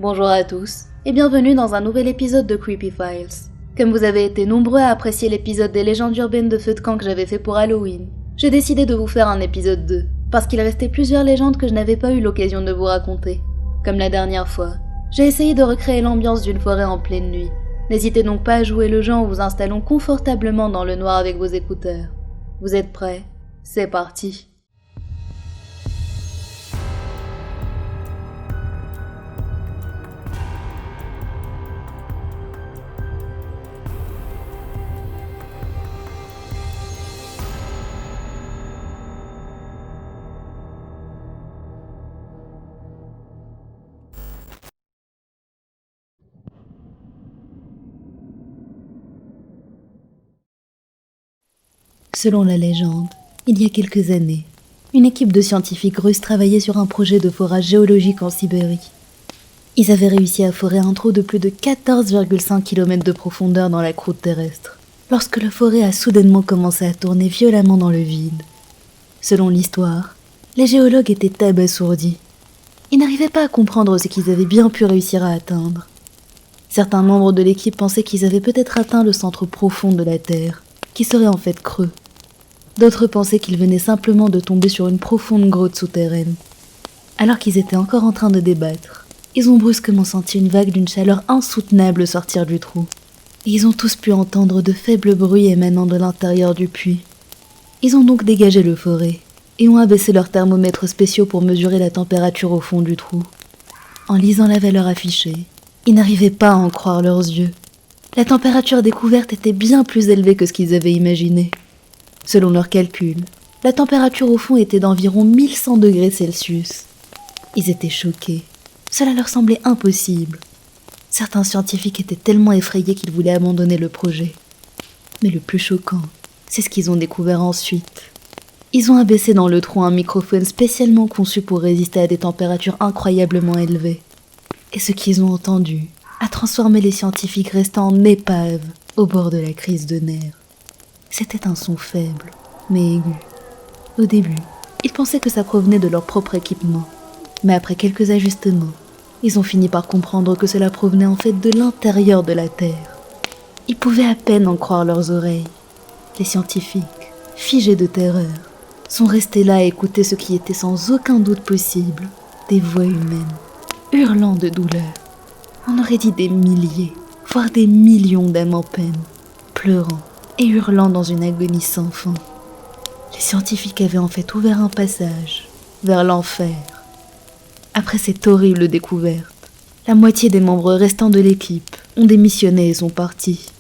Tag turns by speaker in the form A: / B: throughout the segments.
A: Bonjour à tous, et bienvenue dans un nouvel épisode de Creepy Files. Comme vous avez été nombreux à apprécier l'épisode des légendes urbaines de Feu de Camp que j'avais fait pour Halloween, j'ai décidé de vous faire un épisode 2, parce qu'il restait plusieurs légendes que je n'avais pas eu l'occasion de vous raconter. Comme la dernière fois, j'ai essayé de recréer l'ambiance d'une forêt en pleine nuit. N'hésitez donc pas à jouer le jeu en vous installant confortablement dans le noir avec vos écouteurs. Vous êtes prêts? C'est parti!
B: Selon la légende, il y a quelques années, une équipe de scientifiques russes travaillait sur un projet de forage géologique en Sibérie. Ils avaient réussi à forer un trou de plus de 14,5 km de profondeur dans la croûte terrestre, lorsque la forêt a soudainement commencé à tourner violemment dans le vide. Selon l'histoire, les géologues étaient abasourdis. Ils n'arrivaient pas à comprendre ce qu'ils avaient bien pu réussir à atteindre. Certains membres de l'équipe pensaient qu'ils avaient peut-être atteint le centre profond de la Terre, qui serait en fait creux. D'autres pensaient qu'ils venaient simplement de tomber sur une profonde grotte souterraine. Alors qu'ils étaient encore en train de débattre, ils ont brusquement senti une vague d'une chaleur insoutenable sortir du trou. Et ils ont tous pu entendre de faibles bruits émanant de l'intérieur du puits. Ils ont donc dégagé le forêt et ont abaissé leurs thermomètres spéciaux pour mesurer la température au fond du trou. En lisant la valeur affichée, ils n'arrivaient pas à en croire leurs yeux. La température découverte était bien plus élevée que ce qu'ils avaient imaginé. Selon leurs calculs, la température au fond était d'environ 1100 degrés Celsius. Ils étaient choqués. Cela leur semblait impossible. Certains scientifiques étaient tellement effrayés qu'ils voulaient abandonner le projet. Mais le plus choquant, c'est ce qu'ils ont découvert ensuite. Ils ont abaissé dans le trou un microphone spécialement conçu pour résister à des températures incroyablement élevées. Et ce qu'ils ont entendu a transformé les scientifiques restant en épave au bord de la crise de nerfs. C'était un son faible, mais aigu. Au début, ils pensaient que ça provenait de leur propre équipement. Mais après quelques ajustements, ils ont fini par comprendre que cela provenait en fait de l'intérieur de la Terre. Ils pouvaient à peine en croire leurs oreilles. Les scientifiques, figés de terreur, sont restés là à écouter ce qui était sans aucun doute possible, des voix humaines, hurlant de douleur. On aurait dit des milliers, voire des millions d'âmes en peine, pleurant et hurlant dans une agonie sans fin. Les scientifiques avaient en fait ouvert un passage vers l'enfer. Après cette horrible découverte, la moitié des membres restants de l'équipe ont démissionné et sont partis.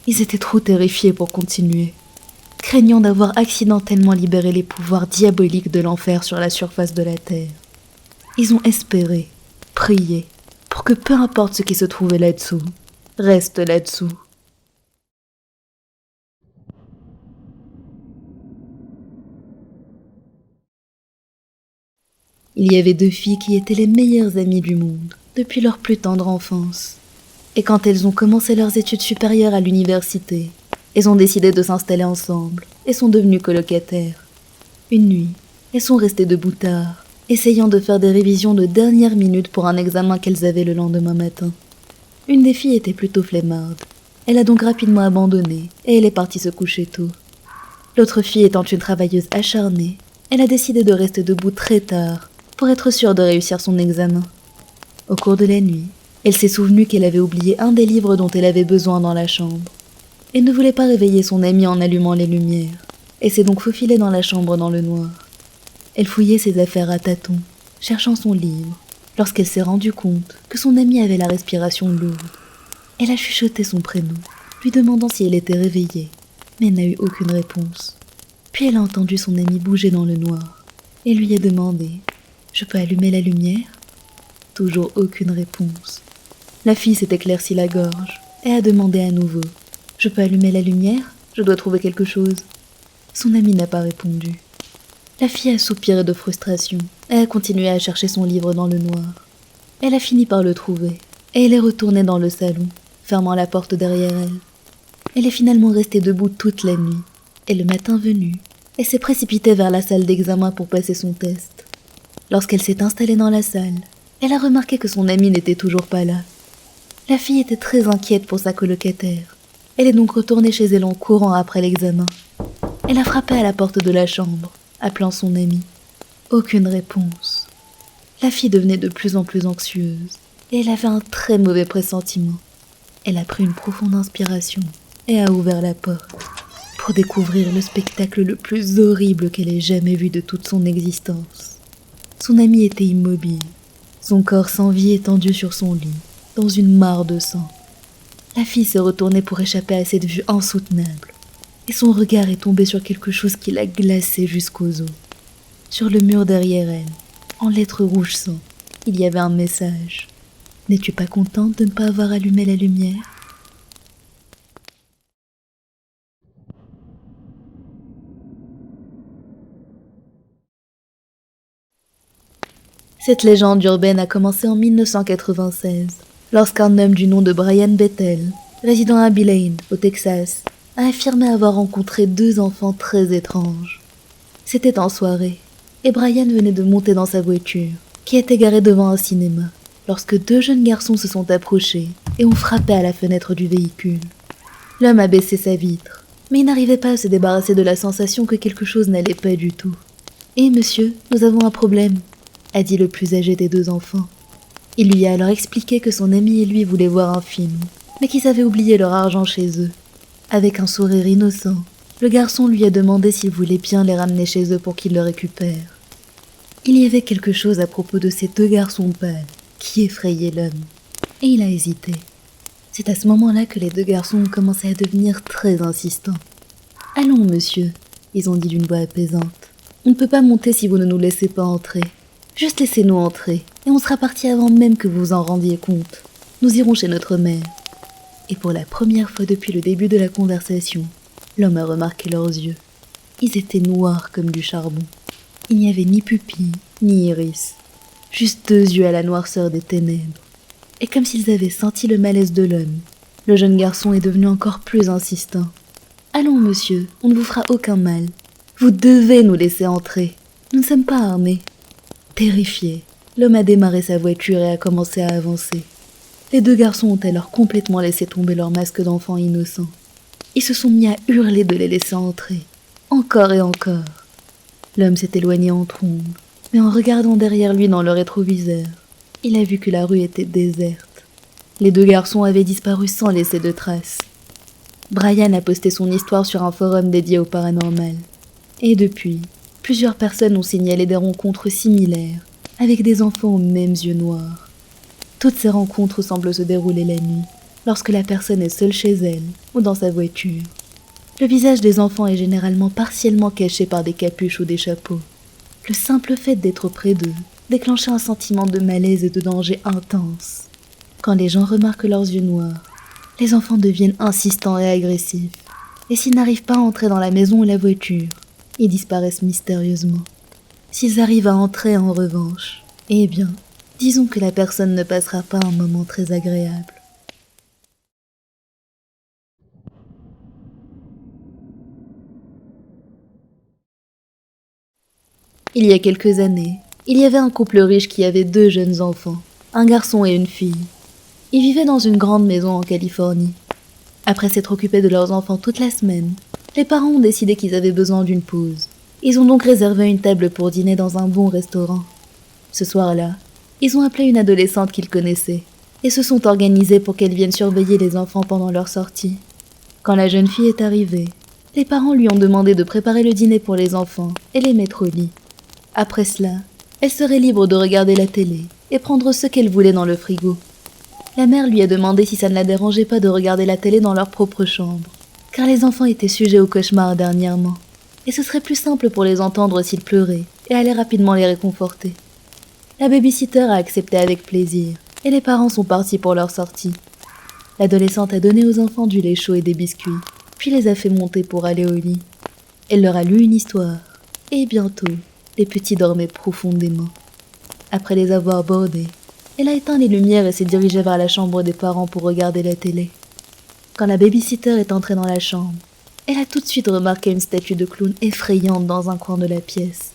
B: Ils étaient trop terrifiés pour continuer, craignant d'avoir accidentellement libéré les pouvoirs diaboliques de l'enfer sur la surface de la Terre. Ils ont espéré, prié, pour que peu importe ce qui se trouvait là-dessous, reste là-dessous. Il y avait deux filles qui étaient les meilleures amies du monde, depuis leur plus tendre enfance. Et quand elles ont commencé leurs études supérieures à l'université, elles ont décidé de s'installer ensemble et sont devenues colocataires. Une nuit, elles sont restées debout tard, essayant de faire des révisions de dernière minute pour un examen qu'elles avaient le lendemain matin. Une des filles était plutôt flemmarde. Elle a donc rapidement abandonné et elle est partie se coucher tôt. L'autre fille étant une travailleuse acharnée, elle a décidé de rester debout très tard pour être sûre de réussir son examen. Au cours de la nuit, elle s'est souvenue qu'elle avait oublié un des livres dont elle avait besoin dans la chambre. Elle ne voulait pas réveiller son amie en allumant les lumières, et s'est donc faufilée dans la chambre dans le noir. Elle fouillait ses affaires à tâtons, cherchant son livre, lorsqu'elle s'est rendue compte que son amie avait la respiration lourde. Elle a chuchoté son prénom, lui demandant si elle était réveillée, mais elle n'a eu aucune réponse. Puis elle a entendu son amie bouger dans le noir, et lui a demandé « Je peux allumer la lumière ?» Toujours aucune réponse. La fille s'est éclaircie la gorge, et a demandé à nouveau « Je peux allumer la lumière ? Je dois trouver quelque chose. » Son amie n'a pas répondu. La fille a soupiré de frustration et a continué à chercher son livre dans le noir. Elle a fini par le trouver et elle est retournée dans le salon, fermant la porte derrière elle. Elle est finalement restée debout toute la nuit et le matin venu, elle s'est précipitée vers la salle d'examen pour passer son test. Lorsqu'elle s'est installée dans la salle, elle a remarqué que son amie n'était toujours pas là. La fille était très inquiète pour sa colocataire. Elle est donc retournée chez elle en courant après l'examen. Elle a frappé à la porte de la chambre, appelant son amie. Aucune réponse. La fille devenait de plus en plus anxieuse, et elle avait un très mauvais pressentiment. Elle a pris une profonde inspiration et a ouvert la porte pour découvrir le spectacle le plus horrible qu'elle ait jamais vu de toute son existence. Son amie était immobile, son corps sans vie étendu sur son lit, dans une mare de sang. La fille se retournait pour échapper à cette vue insoutenable, et son regard est tombé sur quelque chose qui l'a glacée jusqu'aux os. Sur le mur derrière elle, en lettres rouges sang, il y avait un message. « N'es-tu pas contente de ne pas avoir allumé la lumière ?» Cette légende urbaine a commencé en 1996, lorsqu'un homme du nom de Brian Bethel, résidant à Billings, au Texas, a affirmé avoir rencontré 2 enfants très étranges. C'était en soirée, et Brian venait de monter dans sa voiture, qui était garée devant un cinéma, lorsque 2 jeunes garçons se sont approchés et ont frappé à la fenêtre du véhicule. L'homme a baissé sa vitre, mais il n'arrivait pas à se débarrasser de la sensation que quelque chose n'allait pas du tout. « Eh monsieur, nous avons un problème », a dit le plus âgé des 2 enfants. Il lui a alors expliqué que son ami et lui voulaient voir un film, mais qu'ils avaient oublié leur argent chez eux. Avec un sourire innocent, le garçon lui a demandé s'il voulait bien les ramener chez eux pour qu'il le récupère. Il y avait quelque chose à propos de ces 2 garçons pâles qui effrayait l'homme, et il a hésité. C'est à ce moment-là que les 2 garçons ont commencé à devenir très insistants. « Allons, monsieur, » ils ont dit d'une voix apaisante. « On ne peut pas monter si vous ne nous laissez pas entrer. Juste laissez-nous entrer, et on sera partis avant même que vous vous en rendiez compte. Nous irons chez notre mère. » Et pour la première fois depuis le début de la conversation, l'homme a remarqué leurs yeux. Ils étaient noirs comme du charbon. Il n'y avait ni pupille, ni iris. Juste 2 yeux à la noirceur des ténèbres. Et comme s'ils avaient senti le malaise de l'homme, le jeune garçon est devenu encore plus insistant. « Allons, monsieur, on ne vous fera aucun mal. Vous devez nous laisser entrer. Nous ne sommes pas armés. » Terrifié, l'homme a démarré sa voiture et a commencé à avancer. Les 2 garçons ont alors complètement laissé tomber leur masque d'enfants innocents. Ils se sont mis à hurler de les laisser entrer, encore et encore. L'homme s'est éloigné en trombe, mais en regardant derrière lui dans le rétroviseur, il a vu que la rue était déserte. Les 2 garçons avaient disparu sans laisser de traces. Brian a posté son histoire sur un forum dédié au paranormal. Et depuis, plusieurs personnes ont signalé des rencontres similaires, avec des enfants aux mêmes yeux noirs. Toutes ces rencontres semblent se dérouler la nuit, lorsque la personne est seule chez elle ou dans sa voiture. Le visage des enfants est généralement partiellement caché par des capuches ou des chapeaux. Le simple fait d'être près d'eux déclenche un sentiment de malaise et de danger intense. Quand les gens remarquent leurs yeux noirs, les enfants deviennent insistants et agressifs. Et s'ils n'arrivent pas à entrer dans la maison ou la voiture, ils disparaissent mystérieusement. S'ils arrivent à entrer en revanche, eh bien, disons que la personne ne passera pas un moment très agréable. Il y a quelques années, il y avait un couple riche qui avait 2 jeunes enfants, un garçon et une fille. Ils vivaient dans une grande maison en Californie. Après s'être occupés de leurs enfants toute la semaine, les parents ont décidé qu'ils avaient besoin d'une pause. Ils ont donc réservé une table pour dîner dans un bon restaurant. Ce soir-là, ils ont appelé une adolescente qu'ils connaissaient et se sont organisés pour qu'elle vienne surveiller les enfants pendant leur sortie. Quand la jeune fille est arrivée, les parents lui ont demandé de préparer le dîner pour les enfants et les mettre au lit. Après cela, elle serait libre de regarder la télé et prendre ce qu'elle voulait dans le frigo. La mère lui a demandé si ça ne la dérangeait pas de regarder la télé dans leur propre chambre, car les enfants étaient sujets au cauchemar dernièrement, et ce serait plus simple pour les entendre s'ils pleuraient et allaient rapidement les réconforter. La babysitter a accepté avec plaisir, et les parents sont partis pour leur sortie. L'adolescente a donné aux enfants du lait chaud et des biscuits, puis les a fait monter pour aller au lit. Elle leur a lu une histoire, et bientôt, les petits dormaient profondément. Après les avoir bordés, elle a éteint les lumières et s'est dirigée vers la chambre des parents pour regarder la télé. Quand la babysitter est entrée dans la chambre, elle a tout de suite remarqué une statue de clown effrayante dans un coin de la pièce.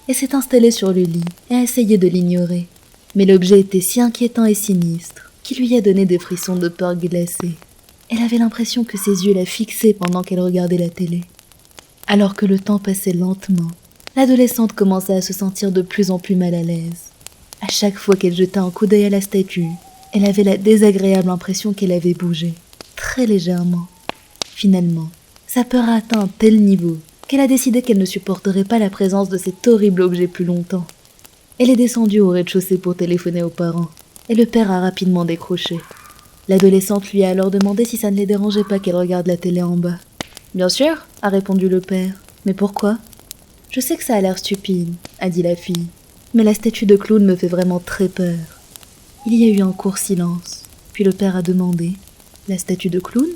B: Elle s'est installée sur le lit et a essayé de l'ignorer. Mais l'objet était si inquiétant et sinistre qu'il lui a donné des frissons de peur glacée. Elle avait l'impression que ses yeux la fixaient pendant qu'elle regardait la télé. Alors que le temps passait lentement, l'adolescente commençait à se sentir de plus en plus mal à l'aise. À chaque fois qu'elle jetait un coup d'œil à la statue, elle avait la désagréable impression qu'elle avait bougé, très légèrement. Finalement, sa peur a atteint un tel niveau qu'elle a décidé qu'elle ne supporterait pas la présence de cet horrible objet plus longtemps. Elle est descendue au rez-de-chaussée pour téléphoner aux parents, et le père a rapidement décroché. L'adolescente lui a alors demandé si ça ne les dérangeait pas qu'elle regarde la télé en bas. « Bien sûr », a répondu le père. « Mais pourquoi ?»« Je sais que ça a l'air stupide », a dit la fille, « mais la statue de clown me fait vraiment très peur. » Il y a eu un court silence, puis le père a demandé « La statue de clown ?»«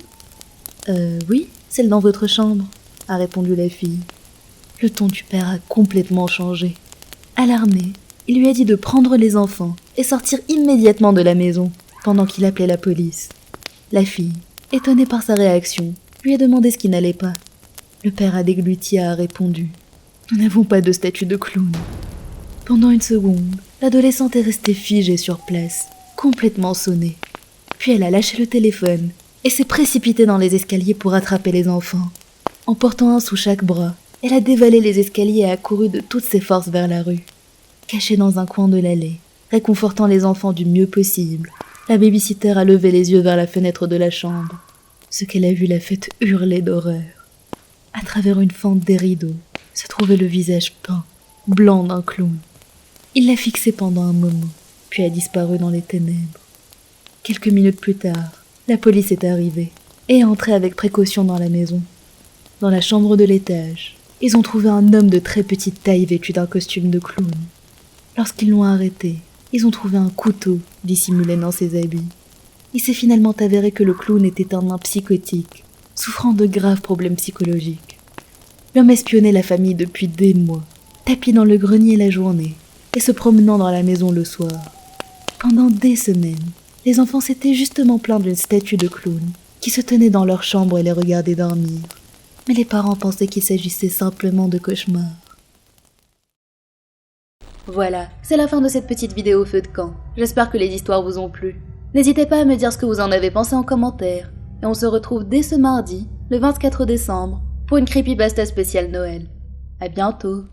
B: Oui, celle dans votre chambre », a répondu la fille. Le ton du père a complètement changé. Alarmé, il lui a dit de prendre les enfants et sortir immédiatement de la maison, pendant qu'il appelait la police. La fille, étonnée par sa réaction, lui a demandé ce qui n'allait pas. Le père a dégluti et a répondu « Nous n'avons pas de statue de clown. » Pendant une seconde, l'adolescente est restée figée sur place, complètement sonnée. Puis elle a lâché le téléphone et s'est précipitée dans les escaliers pour attraper les enfants. En portant un sous chaque bras, elle a dévalé les escaliers et a couru de toutes ses forces vers la rue. Cachée dans un coin de l'allée, réconfortant les enfants du mieux possible, la baby-sitter a levé les yeux vers la fenêtre de la chambre. Ce qu'elle a vu l'a fait hurler d'horreur. À travers une fente des rideaux, se trouvait le visage peint, blanc d'un clown. Il l'a fixé pendant un moment, puis a disparu dans les ténèbres. Quelques minutes plus tard, la police est arrivée et est entrée avec précaution dans la maison. Dans la chambre de l'étage, ils ont trouvé un homme de très petite taille vêtu d'un costume de clown. Lorsqu'ils l'ont arrêté, ils ont trouvé un couteau dissimulé dans ses habits. Il s'est finalement avéré que le clown était un nain psychotique, souffrant de graves problèmes psychologiques. L'homme espionnait la famille depuis des mois, tapis dans le grenier la journée et se promenant dans la maison le soir. Pendant des semaines, les enfants s'étaient justement plaints d'une statue de clown qui se tenait dans leur chambre et les regardait dormir. Mais les parents pensaient qu'il s'agissait simplement de cauchemars.
A: Voilà, c'est la fin de cette petite vidéo feu de camp. J'espère que les histoires vous ont plu. N'hésitez pas à me dire ce que vous en avez pensé en commentaire. Et on se retrouve dès ce mardi, le 24 décembre, pour une creepypasta spéciale Noël. À bientôt.